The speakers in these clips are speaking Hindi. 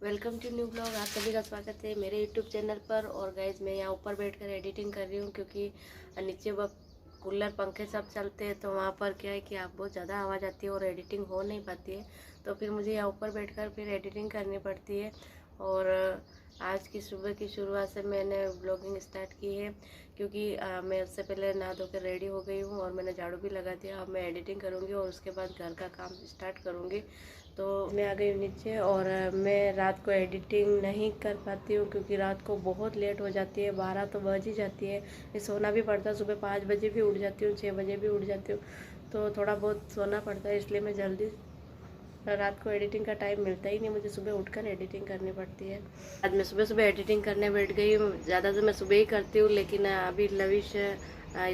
Welcome to new blog. आप सभी का स्वागत है मेरे यूट्यूब चैनल पर। और गाइज मैं यहाँ ऊपर बैठकर एडिटिंग कर रही हूँ क्योंकि नीचे वह कूलर पंखे सब चलते हैं, तो वहाँ पर क्या है कि आप बहुत ज़्यादा आवाज़ आती है और एडिटिंग हो नहीं पाती है। तो फिर मुझे यहाँ ऊपर बैठकर फिर एडिटिंग करनी पड़ती है। और आज की सुबह की शुरुआत से मैंने ब्लॉगिंग स्टार्ट की है क्योंकि मैं उससे पहले नहा धो कर रेडी हो गई हूँ और मैंने झाड़ू भी लगा दिया। अब मैं एडिटिंग करूँगी और उसके बाद घर का काम स्टार्ट करूँगी। तो मैं आ गई नीचे और मैं रात को एडिटिंग नहीं कर पाती हूँ क्योंकि रात को बहुत लेट हो जाती है, 12 तो बज ही जाती है। मैं सोना भी पड़ता है, सुबह 5 बजे भी उठ जाती हूँ, 6 बजे भी उठ जाती हूँ, तो थोड़ा बहुत सोना पड़ता है। इसलिए मैं जल्दी रात को एडिटिंग का टाइम मिलता ही नहीं, मुझे सुबह उठकर एडिटिंग करनी पड़ती है। आज मैं सुबह सुबह एडिटिंग करने बैठ गई हूँ। ज़्यादा तो मैं सुबह ही करती हूँ, लेकिन अभी लविश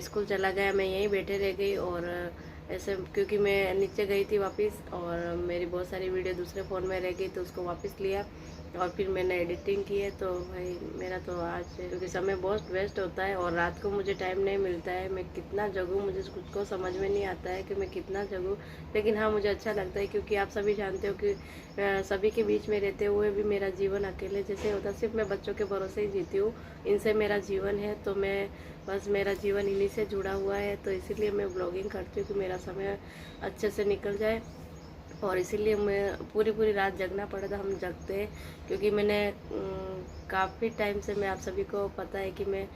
स्कूल चला गया, मैं यहीं बैठे रह गई। और ऐसे क्योंकि मैं नीचे गई थी वापस और मेरी बहुत सारी वीडियो दूसरे फ़ोन में रह गई, तो उसको वापस लिया और फिर मैंने एडिटिंग की है। तो भाई मेरा तो आज क्योंकि समय बहुत वेस्ट होता है और रात को मुझे टाइम नहीं मिलता है। मैं कितना जगूँ मुझे खुद को समझ में नहीं आता है कि मैं कितना जगूँ, लेकिन हाँ मुझे अच्छा लगता है क्योंकि आप सभी जानते हो कि सभी के बीच में रहते हुए भी मेरा जीवन अकेले जैसे होता, सिर्फ मैं बच्चों के भरोसे ही जीती हूँ, इनसे मेरा जीवन है। तो मैं बस मेरा जीवन इन्हीं से जुड़ा हुआ है, तो इसीलिए मैं ब्लॉगिंग करती हूँ कि मेरा समय अच्छे से निकल जाए। और इसीलिए मैं पूरी पूरी रात जगना पड़ा था, हम जगते हैं क्योंकि मैंने काफ़ी टाइम से, मैं आप सभी को पता है कि मैं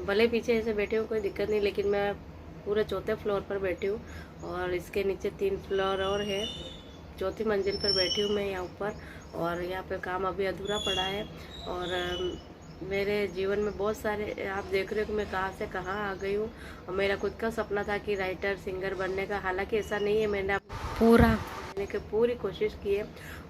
भले पीछे ऐसे बैठी हूँ कोई दिक्कत नहीं, लेकिन मैं पूरे चौथे फ्लोर पर बैठी हूँ और इसके नीचे 3 फ्लोर और है। चौथी मंजिल पर बैठी हूँ मैं यहाँ ऊपर और यहाँ पे काम अभी अधूरा पड़ा है। और मेरे जीवन में बहुत सारे, आप देख रहे हो कि मैं कहाँ से कहाँ आ गई हूँ। और मेरा खुद का सपना था कि राइटर सिंगर बनने का, हालांकि ऐसा नहीं है, मैंने पूरा की पूरी कोशिश की है।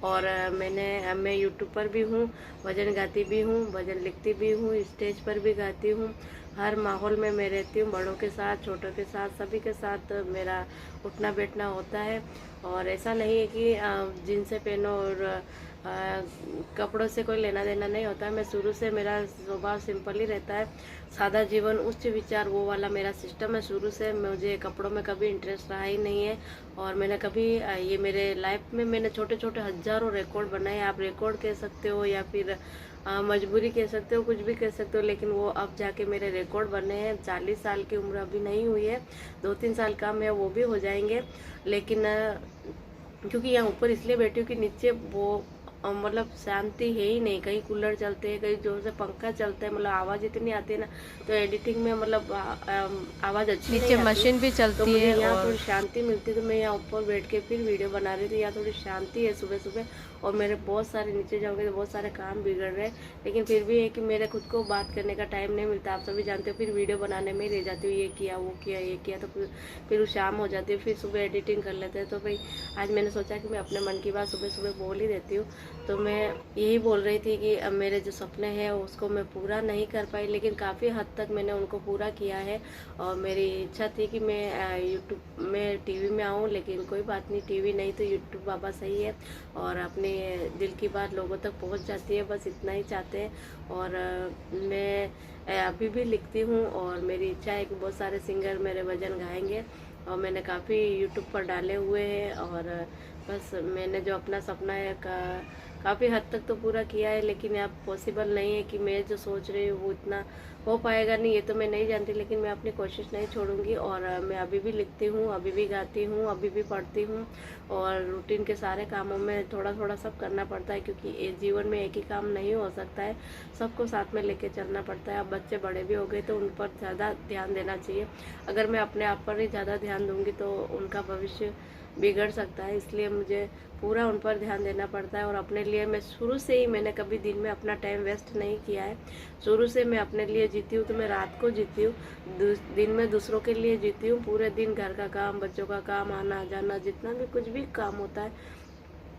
और मैं यूट्यूब पर भी हूँ, भजन गाती भी हूँ, भजन लिखती भी हूँ, स्टेज पर भी गाती हूँ। हर माहौल में मैं रहती हूँ, बड़ों के साथ, छोटों के साथ, सभी के साथ मेरा उठना बैठना होता है। और ऐसा नहीं है कि जींस पहनो और कपड़ों से कोई लेना देना नहीं होता है। मैं शुरू से, मेरा स्वभाव सिंपल ही रहता है, सादा जीवन उच्च विचार, वो वाला मेरा सिस्टम है शुरू से। मुझे कपड़ों में कभी इंटरेस्ट रहा ही नहीं है। और मैंने कभी ये मेरे लाइफ में मैंने छोटे छोटे हजारों रिकॉर्ड बनाए, आप रिकॉर्ड कह सकते हो या फिर मजबूरी कह सकते हो, कुछ भी कह सकते हो, लेकिन वो अब जाके मेरे रिकॉर्ड बने हैं। 40 साल की उम्र अभी नहीं हुई है, 2-3 साल कम है, वो भी हो जाएंगे। लेकिन क्योंकि यहाँ ऊपर इसलिए बैठी हूँ कि नीचे वो मतलब शांति है ही नहीं, कहीं कूलर चलते हैं, कहीं जोर से पंखा चलता है, मतलब आवाज़ इतनी आती है ना, तो एडिटिंग में मतलब आवाज़ अच्छी नहीं आती। नीचे मशीन भी चलती है, तो मुझे यहाँ थोड़ी शांति मिलती, तो मैं यहाँ ऊपर बैठ के फिर वीडियो बना रही थी। यहाँ थोड़ी शांति है सुबह सुबह, और मेरे बहुत सारे, नीचे जाओगे तो बहुत सारे काम बिगड़ रहे हैं, लेकिन फिर भी है कि मेरे खुद को बात करने का टाइम नहीं मिलता, आप सभी जानते हो। फिर वीडियो बनाने में ही रह जाती हूँ, ये किया वो किया ये किया, तो फिर शाम हो जाती है, फिर सुबह एडिटिंग कर लेते हैं। तो भाई आज मैंने सोचा कि मैं अपने मन की बात सुबह सुबह बोल ही देती हूँ। तो मैं यही बोल रही थी कि अब मेरे जो सपने हैं उसको मैं पूरा नहीं कर पाई, लेकिन काफ़ी हद तक मैंने उनको पूरा किया है। और मेरी इच्छा थी कि मैं यूट्यूब में, टीवी में आऊँ, लेकिन कोई बात नहीं, टीवी नहीं तो यूट्यूब बाबा सही है और अपने दिल की बात लोगों तक पहुँच जाती है, बस इतना ही चाहते हैं। और मैं अभी भी लिखती हूँ और मेरी इच्छा है कि बहुत सारे सिंगर मेरे भजन गाएंगे, और मैंने काफ़ी यूट्यूब पर डाले हुए हैं। और बस मैंने जो अपना सपना है काफ़ी हद तक तो पूरा किया है, लेकिन अब पॉसिबल नहीं है कि मैं जो सोच रही हूँ वो इतना हो पाएगा नहीं, ये तो मैं नहीं जानती, लेकिन मैं अपनी कोशिश नहीं छोड़ूंगी। और मैं अभी भी लिखती हूँ, अभी भी गाती हूँ, अभी भी पढ़ती हूँ, और रूटीन के सारे कामों में थोड़ा थोड़ा सब करना पड़ता है क्योंकि जीवन में एक ही काम नहीं हो सकता है, सबको साथ में लेके चलना पड़ता है। अब बच्चे बड़े भी हो गए तो उन पर ज़्यादा ध्यान देना चाहिए। अगर मैं अपने आप पर ही ज़्यादा ध्यान दूंगी तो उनका भविष्य बिगड़ सकता है, इसलिए मुझे पूरा उन पर ध्यान देना पड़ता है। और अपने लिए मैं शुरू से ही, मैंने कभी दिन में अपना टाइम वेस्ट नहीं किया है, शुरू से मैं अपने लिए जीती हूँ। तो मैं रात को जीती हूँ, दिन में दूसरों के लिए जीती हूँ, पूरे दिन घर का काम, बच्चों का काम, आना जाना, जितना भी कुछ भी काम होता है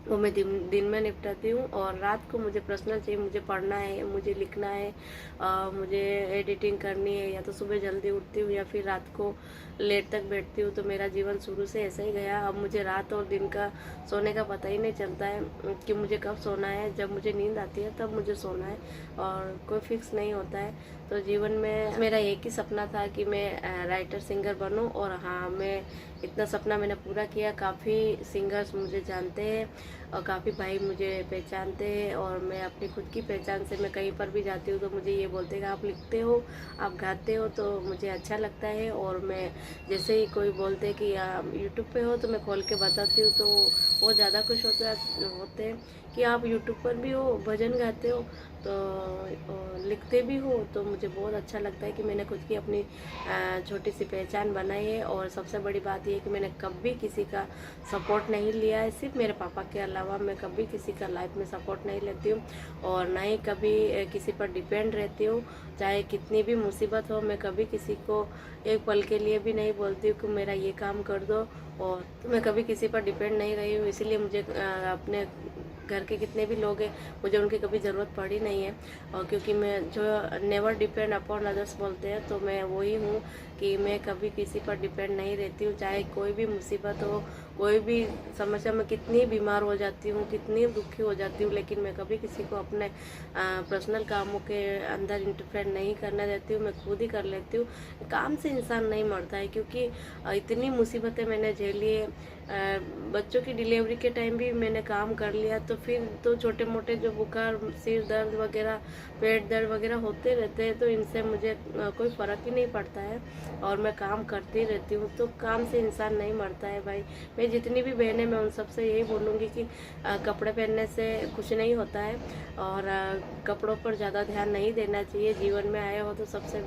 वो मैं दिन में निपटाती हूँ। और रात को मुझे पर्सनल चाहिए, मुझे पढ़ना है, मुझे लिखना है, मुझे एडिटिंग करनी है, या तो सुबह जल्दी उठती हूँ या फिर रात को लेट तक बैठती हूँ। तो मेरा जीवन शुरू से ऐसा ही गया। अब मुझे रात और दिन का सोने का पता ही नहीं चलता है कि मुझे कब सोना है, जब मुझे नींद आती है तब मुझे सोना है, और कोई फिक्स नहीं होता है। तो जीवन में मेरा एक ही सपना था कि मैं राइटर सिंगर बनूं, और हाँ, मैं इतना सपना मैंने पूरा किया। काफ़ी सिंगर्स मुझे जानते हैं, और काफ़ी भाई मुझे पहचानते हैं, और मैं अपनी खुद की पहचान से मैं कहीं पर भी जाती हूँ तो मुझे ये बोलते हैं कि आप लिखते हो, आप गाते हो, तो मुझे अच्छा लगता है। और मैं जैसे ही कोई बोलते हैं कि आप यूट्यूब पे हो तो मैं खोल के बताती हूँ, तो वो ज़्यादा खुश होते हैं कि आप यूट्यूब पर भी हो, भजन गाते हो, तो लिखते भी हो। तो मुझे बहुत अच्छा लगता है कि मैंने खुद की अपनी छोटी सी पहचान बनाई है। और सबसे बड़ी बात ये है कि मैंने कभी किसी का सपोर्ट नहीं लिया है, सिर्फ मेरे पापा के अलावा मैं कभी किसी का लाइफ में सपोर्ट नहीं लेती हूँ, और ना ही कभी किसी पर डिपेंड रहती हूँ। चाहे कितनी भी मुसीबत हो, मैं कभी किसी को एक पल के लिए भी नहीं बोलती हूँ कि मेरा ये काम कर दो, और मैं कभी किसी पर डिपेंड नहीं रही हूँ। इसीलिए मुझे अपने घर के कितने भी लोग हैं, मुझे उनकी कभी ज़रूरत पड़ी नहीं है। और क्योंकि मैं जो नेवर डिपेंड अपॉन अदर्स बोलते हैं, तो मैं वही हूँ कि मैं कभी किसी पर डिपेंड नहीं रहती हूँ। चाहे कोई भी मुसीबत हो, कोई भी समस्या, मैं कितनी बीमार हो जाती हूँ, कितनी दुखी हो जाती हूँ, लेकिन मैं कभी किसी को अपने पर्सनल कामों के अंदर इंटरफेयर नहीं करने देती हूँ। मैं खुद ही कर लेती हूँ। काम से इंसान नहीं मरता है, क्योंकि इतनी मुसीबतें मैंने झेली है। बच्चों की डिलीवरी के टाइम भी मैंने काम कर लिया, तो फिर तो छोटे मोटे जो बुखार, सिर दर्द वगैरह, पेट दर्द वगैरह होते रहते हैं, तो इनसे मुझे कोई फ़र्क ही नहीं पड़ता है, और मैं काम करती रहती हूँ। तो काम से इंसान नहीं मरता है भाई। मैं जितनी भी बहनें, मैं उन सबसे यही बोलूँगी कि कपड़े पहनने से कुछ नहीं होता है, और कपड़ों पर ज़्यादा ध्यान नहीं देना चाहिए। जीवन में आए हो तो सबसे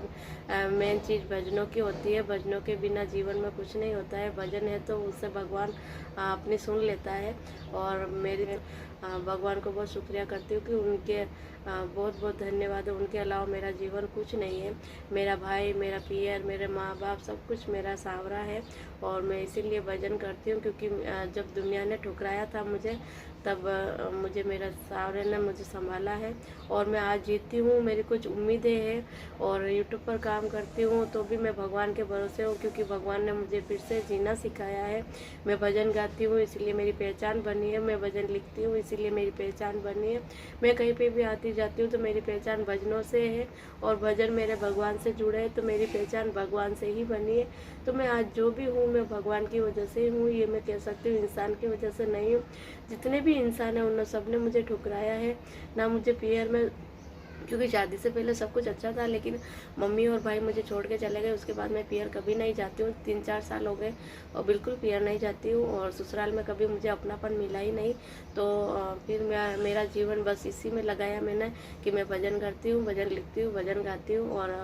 मेन चीज़ भजनों की होती है। भजनों के बिना जीवन में कुछ नहीं होता है। भजन है तो उससे भगवान अपनी सुन लेता है। और मेरी भगवान को बहुत शुक्रिया करती हूँ कि उनके बहुत बहुत धन्यवाद है। उनके अलावा मेरा जीवन कुछ नहीं है। मेरा भाई, मेरा पियर, मेरे माँ बाप, सब कुछ मेरा सहारा है। और मैं इसीलिए भजन करती हूँ, क्योंकि जब दुनिया ने ठुकराया था मुझे, तब मुझे मेरा सहारे ने मुझे संभाला है, और मैं आज जीती हूँ। मेरी कुछ उम्मीदें हैं, और यूट्यूब पर काम करती हूँ तो भी मैं भगवान के भरोसे हूँ, क्योंकि भगवान ने मुझे फिर से जीना सिखाया है। मैं भजन गाती हूँ इसीलिए मेरी पहचान बनी है। मैं भजन लिखती हूँ इसीलिए मेरी पहचान बनी है। मैं कहीं पे भी आती जाती हूँ तो मेरी पहचान भजनों से है, और भजन मेरे भगवान से जुड़े हैं, तो मेरी पहचान भगवान से ही बनी है। तो मैं आज जो भी हूँ, मैं भगवान की वजह से हूँ, ये मैं कह सकती हूँ, इंसान की वजह से नहीं हूँ। जितने भी इंसान हैं उन सब ने मुझे ठुकराया है। ना मुझे पियर में, क्योंकि शादी से पहले सब कुछ अच्छा था, लेकिन मम्मी और भाई मुझे छोड़ के चले गए। उसके बाद मैं पियर कभी नहीं जाती हूँ। 3-4 साल हो गए और बिल्कुल पियर नहीं जाती हूँ, और ससुराल में कभी मुझे अपनापन मिला ही नहीं। तो फिर मेरा जीवन बस इसी में लगाया मैंने कि मैं भजन करती हूँ, भजन लिखती हूँ, भजन गाती हूँ, और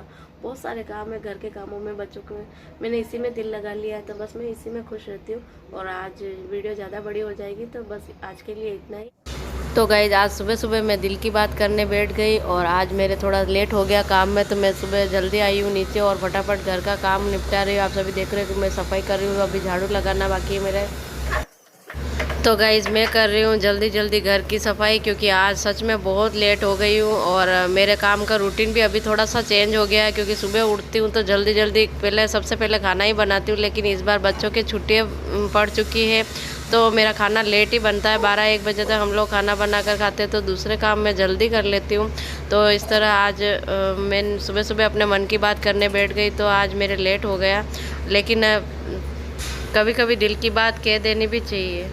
बहुत सारे काम है घर के कामों में, बच्चों को मैंने इसी में दिल लगा लिया है। तो बस मैं इसी में खुश रहती हूँ। और आज वीडियो ज़्यादा बड़ी हो जाएगी, तो बस आज के लिए इतना ही। तो गाइज, आज सुबह सुबह मैं दिल की बात करने बैठ गई, और आज मेरे थोड़ा लेट हो गया काम में, तो मैं सुबह जल्दी आई हूँ नीचे और फटाफट घर का काम निपटा रही हूँ। आप सभी देख रहे हो कि मैं सफाई कर रही हूँ। अभी झाड़ू लगाना बाकी है मेरे। तो गाइज, मैं कर रही हूँ जल्दी जल्दी घर की सफाई, क्योंकि आज सच में बहुत लेट हो गई हूँ। और मेरे काम का रूटीन भी अभी थोड़ा सा चेंज हो गया है, क्योंकि सुबह उठती हूँ तो जल्दी जल्दी सबसे पहले खाना ही बनाती हूँ। लेकिन इस बार बच्चों की छुट्टियाँ पड़ चुकी है, तो मेरा खाना लेट ही बनता है। 12-1 बजे तक हम लोग खाना बना कर खाते हैं, तो दूसरे काम मैं जल्दी कर लेती हूँ। तो इस तरह आज मैं सुबह सुबह अपने मन की बात करने बैठ गई, तो आज मेरे लेट हो गया। लेकिन कभी कभी दिल की बात कह देनी भी चाहिए।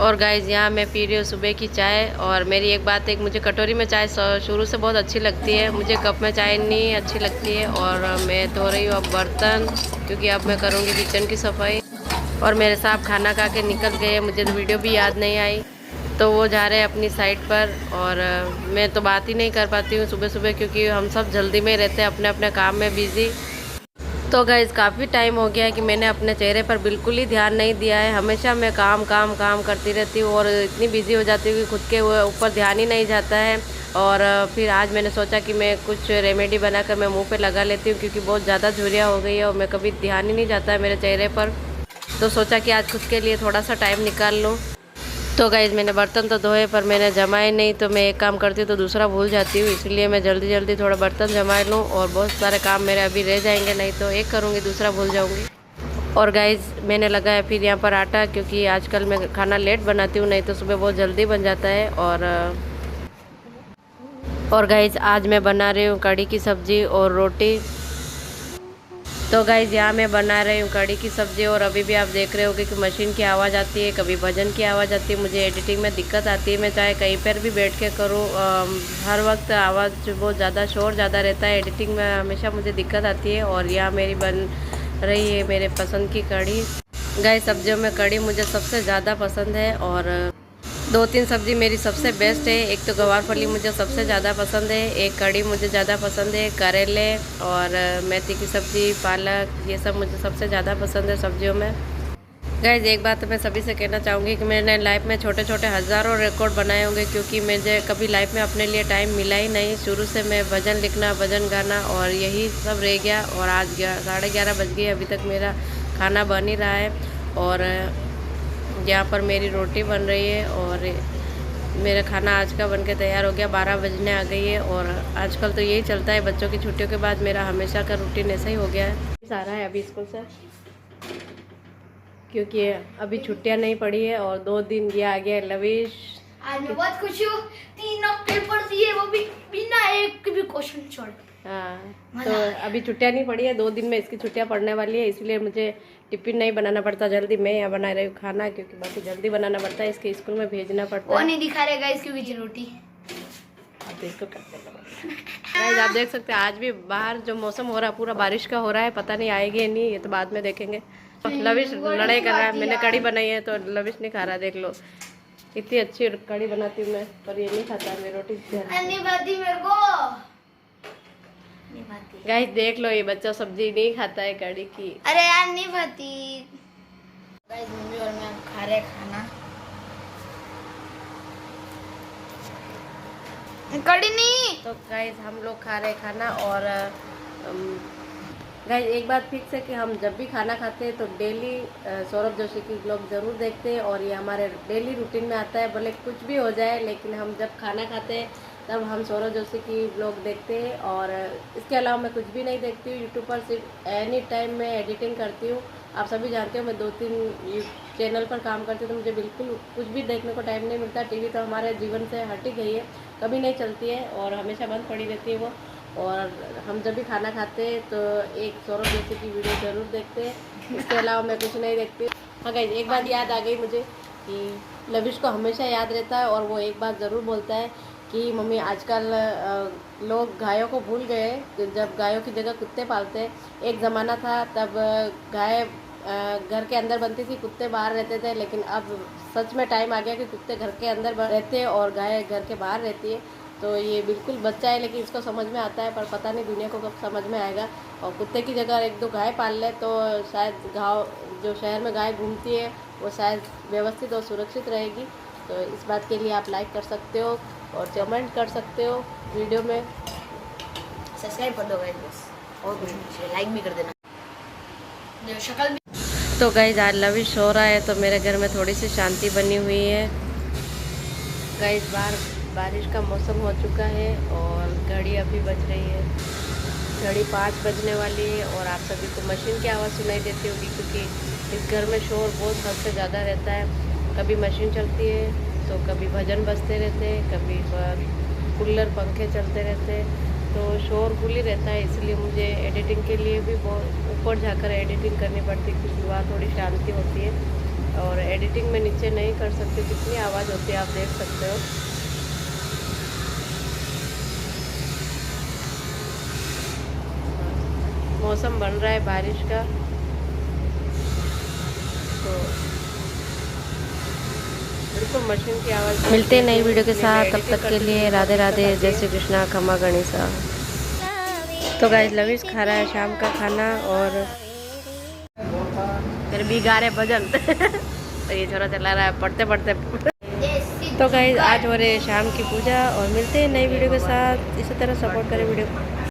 और गाइज़, यहाँ मैं पी रही हूँ सुबह की चाय। और मेरी एक बात है, मुझे कटोरी में चाय शुरू से बहुत अच्छी लगती है, मुझे कप में चाय नहीं अच्छी लगती है। और मैं धो रही हूँ अब बर्तन, क्योंकि अब मैं करूँगी किचन की सफाई। और मेरे साहब खाना खा के निकल गए, मुझे तो वीडियो भी याद नहीं आई, तो वो जा रहे हैं अपनी साइड पर। और मैं तो बात ही नहीं कर पाती हूँ सुबह सुबह, क्योंकि हम सब जल्दी में रहते हैं, अपने अपने काम में बिज़ी। तो गाइज़, काफ़ी टाइम हो गया है कि मैंने अपने चेहरे पर बिल्कुल ही ध्यान नहीं दिया है। हमेशा मैं काम काम काम करती रहती हूँ, और इतनी बिजी हो जाती हूँ कि खुद के ऊपर ध्यान ही नहीं जाता है। और फिर आज मैंने सोचा कि मैं कुछ रेमेडी बनाकर मैं मुंह पे लगा लेती हूँ, क्योंकि बहुत ज़्यादा झुर्रियाँ हो गई है और मैं कभी ध्यान ही नहीं जाता है मेरे चेहरे पर। तो सोचा कि आज खुद के लिए थोड़ा सा टाइम निकाल लूँ। तो गाइज़, मैंने बर्तन तो धोए, पर मैंने जमाए नहीं। तो मैं एक काम करती हूँ तो दूसरा भूल जाती हूँ, इसलिए मैं जल्दी जल्दी थोड़ा बर्तन जमा लूँ। और बहुत सारे काम मेरे अभी रह जाएंगे, नहीं तो एक करूँगी दूसरा भूल जाऊँगी। और गाइज़, मैंने लगाया फिर यहाँ पर आटा, क्योंकि आजकल मैं खाना लेट बनाती हूँ, नहीं तो सुबह बहुत जल्दी बन जाता है। और गाइज़, आज मैं बना रही हूँ कढ़ी की सब्ज़ी और रोटी। तो गाइज यहाँ मैं बना रही हूँ कढ़ी की सब्ज़ी, और अभी भी आप देख रहे हो कि मशीन की आवाज़ आती है, कभी भजन की आवाज़ आती है। मुझे एडिटिंग में दिक्कत आती है, मैं चाहे कहीं पर भी बैठ के करूँ, हर वक्त आवाज़ बहुत ज़्यादा शोर ज़्यादा रहता है। एडिटिंग में हमेशा मुझे दिक्कत आती है। और यहाँ मेरी बन रही है मेरे पसंद की कढ़ी। गाइज सब्जियों में कढ़ी मुझे सबसे ज़्यादा पसंद है, और 2-3 सब्ज़ी मेरी सबसे बेस्ट है। एक तो गवार फली मुझे सबसे ज़्यादा पसंद है, एक कढ़ी मुझे ज़्यादा पसंद है, करेले और मेथी की सब्ज़ी, पालक, ये सब मुझे सबसे ज़्यादा पसंद है सब्जियों में। गाइज एक बात तो मैं सभी से कहना चाहूँगी कि मैंने लाइफ में छोटे छोटे हज़ारों रिकॉर्ड बनाए होंगे, क्योंकि मुझे कभी लाइफ में अपने लिए टाइम मिला ही नहीं। शुरू से मैं भजन लिखना, भजन गाना और यही सब रह गया। और आज 11:30 बज गए, अभी तक मेरा खाना बन ही रहा है। और यहाँ पर मेरी रोटी बन रही है, और मेरा खाना आज का बनके तैयार हो गया। 12 बजने आ गई है। और आजकल तो यही चलता है, बच्चों की छुट्टियों के बाद मेरा हमेशा का रूटीन ऐसा ही हो गया है। सारा है अभी स्कूल से, क्योंकि अभी छुट्टियां नहीं पड़ी है, और 2 दिन ये आ गया लविश। आज मैं बहुत खुश हूँ, 3 पेपर दिए, वो भी बिना एक भी क्वेश्चन छोड़े। हाँ, तो अभी छुट्टियां नहीं पड़ी है, 2 दिन में इसकी छुट्टियां पड़ने वाली है, इसलिए मुझे टिफिन नहीं बनाना पड़ता जल्दी। मैं यहाँ बना रही हूँ खाना, क्योंकि बाकी जल्दी बनाना पड़ता है, इसके स्कूल में भेजना पड़ता है। वो नहीं दिखा रहे गाइस, क्योंकि रोटी अब इसको गाइस आप देख सकते हैं, आज भी बाहर जो मौसम हो रहा है पूरा बारिश का हो रहा है। पता नहीं आएगी या नहीं, ये तो बाद में देखेंगे। लविश लड़ाई कर रहा है, मैंने कढ़ी बनाई है तो लविश नहीं खा रहा। देख लो, इतनी अच्छी कढ़ी बनाती हूँ मैं, पर ये नहीं खाता मेरी रोटी। मेरे को गाइस देख लो, ये बच्चा सब्जी नहीं खाता है कढ़ी की। अरे यार नहीं भाती। गाइस मम्मी और मैं खा रहे खाना, कढ़ी नहीं। तो गाइस हम लोग खा रहे खाना। और गाइस एक बात फिक्स है कि हम जब भी खाना खाते हैं तो डेली सौरभ जोशी की ब्लॉग ज़रूर देखते हैं, और ये हमारे डेली रूटीन में आता है। भले कुछ भी हो जाए, लेकिन हम जब खाना खाते हैं तब हम सौरभ जोशी की ब्लॉग देखते हैं। और इसके अलावा मैं कुछ भी नहीं देखती हूँ यूट्यूब पर, सिर्फ एनी टाइम मैं एडिटिंग करती हूँ। आप सभी जानते हो मैं 2-3 चैनल पर काम करती हूँ, तो मुझे बिल्कुल कुछ भी देखने को टाइम नहीं मिलता। टीवी तो हमारे जीवन से हट ही गई है, कभी नहीं चलती है और हमेशा बंद पड़ी रहती है वो। और हम जब भी खाना खाते हैं तो एक सौरभ जोशी की वीडियो ज़रूर देखते हैं, इसके अलावा मैं कुछ नहीं देखती। हाँ गाइस एक बात याद आ गई मुझे कि लविश को हमेशा याद रहता है, और वो एक बात ज़रूर बोलता है कि मम्मी आजकल लोग गायों को भूल गए, जब गायों की जगह कुत्ते पालते हैं। एक ज़माना था तब गाय घर के अंदर बनती थी, कुत्ते बाहर रहते थे, लेकिन अब सच में टाइम आ गया कि कुत्ते घर के अंदर रहते हैं और गाय घर के बाहर रहती है। तो ये बिल्कुल बच्चा है, लेकिन इसको समझ में आता है, पर पता नहीं दुनिया को कब समझ में आएगा। और कुत्ते की जगह 1-2 गाय पाल ले तो शायद गाँव जो शहर में गाय घूमती है वो शायद व्यवस्थित और सुरक्षित रहेगी। तो इस बात के लिए आप लाइक कर सकते हो और कमेंट कर सकते हो वीडियो में। सब्सक्राइब कर दो गाइस बस, और कुछ नहीं, लाइक भी कर देना। शक्ल भी तो गाइस आज लविश हो रहा है, तो मेरे घर में थोड़ी सी शांति बनी हुई है। गाइस बाहर बारिश का मौसम हो चुका है, और घड़ी अभी बज रही है, घड़ी 5 बजने वाली है। और आप सभी को मशीन की आवाज़ सुनाई देती होगी, क्योंकि इस घर में शोर बहुत हद से ज़्यादा रहता है। कभी मशीन चलती है तो कभी भजन बजते रहते हैं, कभी कूलर पंखे चलते रहते हैं, तो शोर फुल ही रहता है। इसलिए मुझे एडिटिंग के लिए भी बहुत ऊपर जाकर एडिटिंग करनी पड़ती है, क्योंकि वहाँ थोड़ी शांति होती है। और एडिटिंग में नीचे नहीं कर सकते, कितनी आवाज़ होती है आप देख सकते हो। मौसम बन रहा है बारिश का, तो बिल्कुल मशीन की आवाज़। मिलते हैं नई वीडियो के साथ, तब तक के लिए राधे राधे, जय श्री कृष्णा, खमा गणेशा। तो गाइस लविश खा रहा है शाम का खाना, और फिर भी गा रहे भजन तो ये छोरा चला रहा है पढ़ते पढ़ते। तो गाइस आज हो रहे शाम की पूजा, और मिलते हैं नई वीडियो के साथ। इसी तरह सपोर्ट करें वीडियो को।